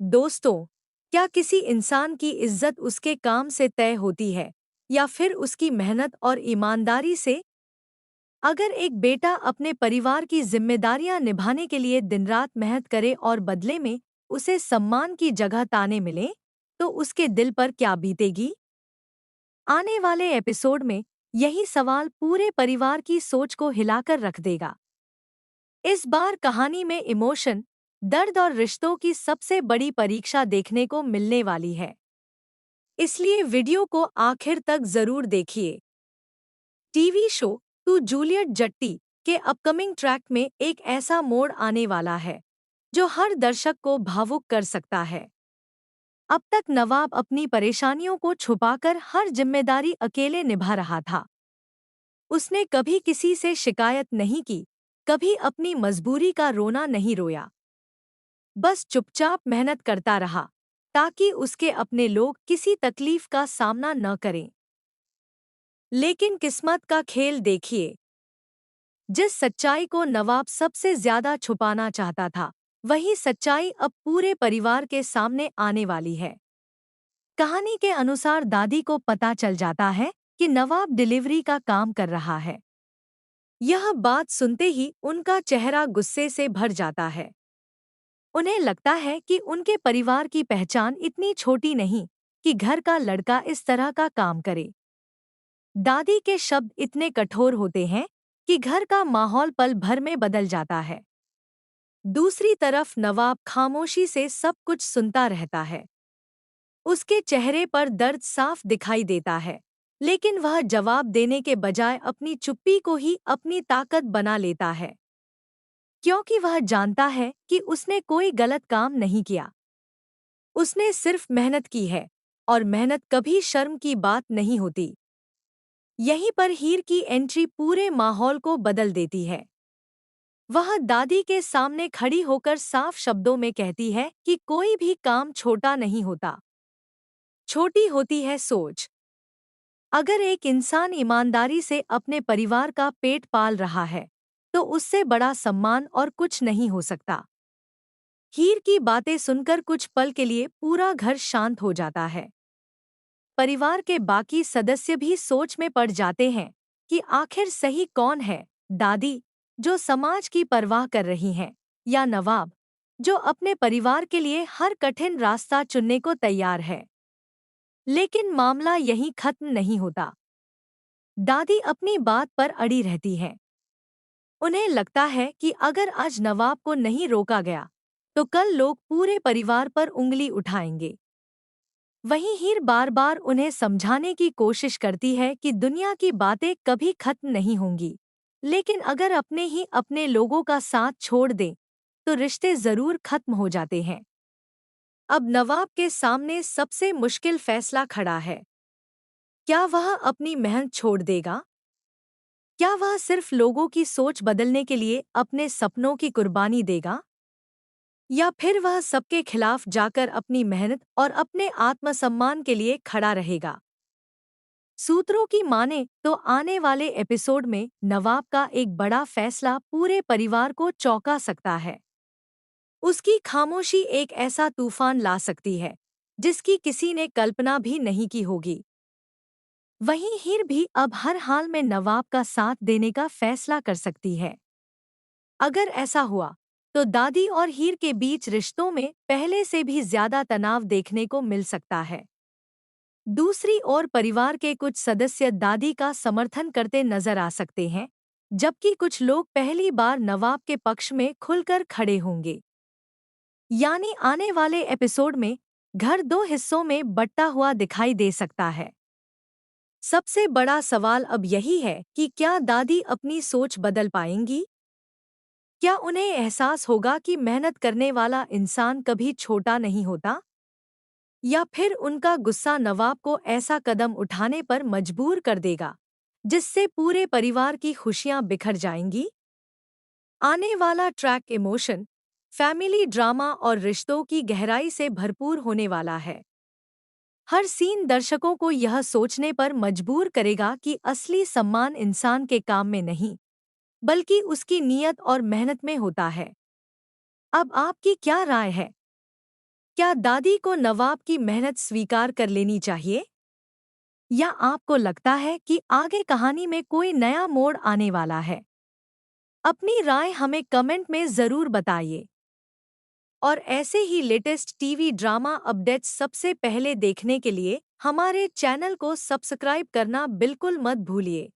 दोस्तों, क्या किसी इंसान की इज्जत उसके काम से तय होती है या फिर उसकी मेहनत और ईमानदारी से? अगर एक बेटा अपने परिवार की जिम्मेदारियां निभाने के लिए दिन रात मेहनत करे और बदले में उसे सम्मान की जगह ताने मिले, तो उसके दिल पर क्या बीतेगी? आने वाले एपिसोड में यही सवाल पूरे परिवार की सोच को हिलाकर रख देगा। इस बार कहानी में इमोशन, दर्द और रिश्तों की सबसे बड़ी परीक्षा देखने को मिलने वाली है। इसलिए वीडियो को आखिर तक जरूर देखिए। TV show to Juliet Jatti के अपकमिंग ट्रैक में एक ऐसा मोड़ आने वाला है जो हर दर्शक को भावुक कर सकता है। अब तक नवाब अपनी परेशानियों को छुपाकर हर जिम्मेदारी अकेले निभा रहा था। उसने कभी किसी से शिकायत नहीं की, कभी अपनी मजबूरी का रोना नहीं रोया। बस चुपचाप मेहनत करता रहा ताकि उसके अपने लोग किसी तकलीफ का सामना न करें। लेकिन किस्मत का खेल देखिए। जिस सच्चाई को नवाब सबसे ज्यादा छुपाना चाहता था, वही सच्चाई अब पूरे परिवार के सामने आने वाली है। कहानी के अनुसार दादी को पता चल जाता है कि नवाब डिलीवरी का काम कर रहा है। यह बात सुनते ही उनका चेहरा गुस्से से भर जाता है। उन्हें लगता है कि उनके परिवार की पहचान इतनी छोटी नहीं कि घर का लड़का इस तरह का काम करे। दादी के शब्द इतने कठोर होते हैं कि घर का माहौल पल भर में बदल जाता है। दूसरी तरफ नवाब खामोशी से सब कुछ सुनता रहता है। उसके चेहरे पर दर्द साफ दिखाई देता है, लेकिन वह जवाब देने के बजाय अपनी चुप्पी को ही अपनी ताकत बना लेता है, क्योंकि वह जानता है कि उसने कोई गलत काम नहीं किया। उसने सिर्फ मेहनत की है, और मेहनत कभी शर्म की बात नहीं होती। यहीं पर हीर की एंट्री पूरे माहौल को बदल देती है। वह दादी के सामने खड़ी होकर साफ शब्दों में कहती है कि कोई भी काम छोटा नहीं होता, छोटी होती है सोच। अगर एक इंसान ईमानदारी से अपने परिवार का पेट पाल रहा है, तो उससे बड़ा सम्मान और कुछ नहीं हो सकता। हीर की बातें सुनकर कुछ पल के लिए पूरा घर शांत हो जाता है। परिवार के बाकी सदस्य भी सोच में पड़ जाते हैं कि आखिर सही कौन है, दादी जो समाज की परवाह कर रही हैं, या नवाब जो अपने परिवार के लिए हर कठिन रास्ता चुनने को तैयार है। लेकिन मामला यहीं खत्म नहीं होता। दादी अपनी बात पर अड़ी रहती हैं। उन्हें लगता है कि अगर आज नवाब को नहीं रोका गया, तो कल लोग पूरे परिवार पर उंगली उठाएंगे। वहीं हीर बार बार उन्हें समझाने की कोशिश करती है कि दुनिया की बातें कभी खत्म नहीं होंगी, लेकिन अगर अपने ही अपने लोगों का साथ छोड़ दें, तो रिश्ते जरूर खत्म हो जाते हैं। अब नवाब के सामने सबसे मुश्किल फैसला खड़ा है। क्या वह अपनी मेहनत छोड़ देगा? क्या वह सिर्फ लोगों की सोच बदलने के लिए अपने सपनों की कुर्बानी देगा? या फिर वह सबके खिलाफ जाकर अपनी मेहनत और अपने आत्मसम्मान के लिए खड़ा रहेगा? सूत्रों की माने तो आने वाले एपिसोड में नवाब का एक बड़ा फैसला पूरे परिवार को चौंका सकता है। उसकी खामोशी एक ऐसा तूफान ला सकती है जिसकी किसी ने कल्पना भी नहीं की होगी। वहीं हीर भी अब हर हाल में नवाब का साथ देने का फैसला कर सकती है। अगर ऐसा हुआ, तो दादी और हीर के बीच रिश्तों में पहले से भी ज्यादा तनाव देखने को मिल सकता है। दूसरी ओर परिवार के कुछ सदस्य दादी का समर्थन करते नजर आ सकते हैं, जबकि कुछ लोग पहली बार नवाब के पक्ष में खुलकर खड़े होंगे। यानी आने वाले एपिसोड में घर दो हिस्सों में बंटा हुआ दिखाई दे सकता है। सबसे बड़ा सवाल अब यही है कि क्या दादी अपनी सोच बदल पाएंगी? क्या उन्हें एहसास होगा कि मेहनत करने वाला इंसान कभी छोटा नहीं होता? या फिर उनका गुस्सा नवाब को ऐसा कदम उठाने पर मजबूर कर देगा जिससे पूरे परिवार की खुशियां बिखर जाएंगी? आने वाला ट्रैक इमोशन, फैमिली ड्रामा और रिश्तों की गहराई से भरपूर होने वाला है। हर सीन दर्शकों को यह सोचने पर मजबूर करेगा कि असली सम्मान इंसान के काम में नहीं, बल्कि उसकी नीयत और मेहनत में होता है। अब आपकी क्या राय है? क्या दादी को नवाब की मेहनत स्वीकार कर लेनी चाहिए? या आपको लगता है कि आगे कहानी में कोई नया मोड़ आने वाला है? अपनी राय हमें कमेंट में ज़रूर बताइए। और ऐसे ही लेटेस्ट टीवी ड्रामा अपडेट्स सबसे पहले देखने के लिए हमारे चैनल को सब्सक्राइब करना बिल्कुल मत भूलिए।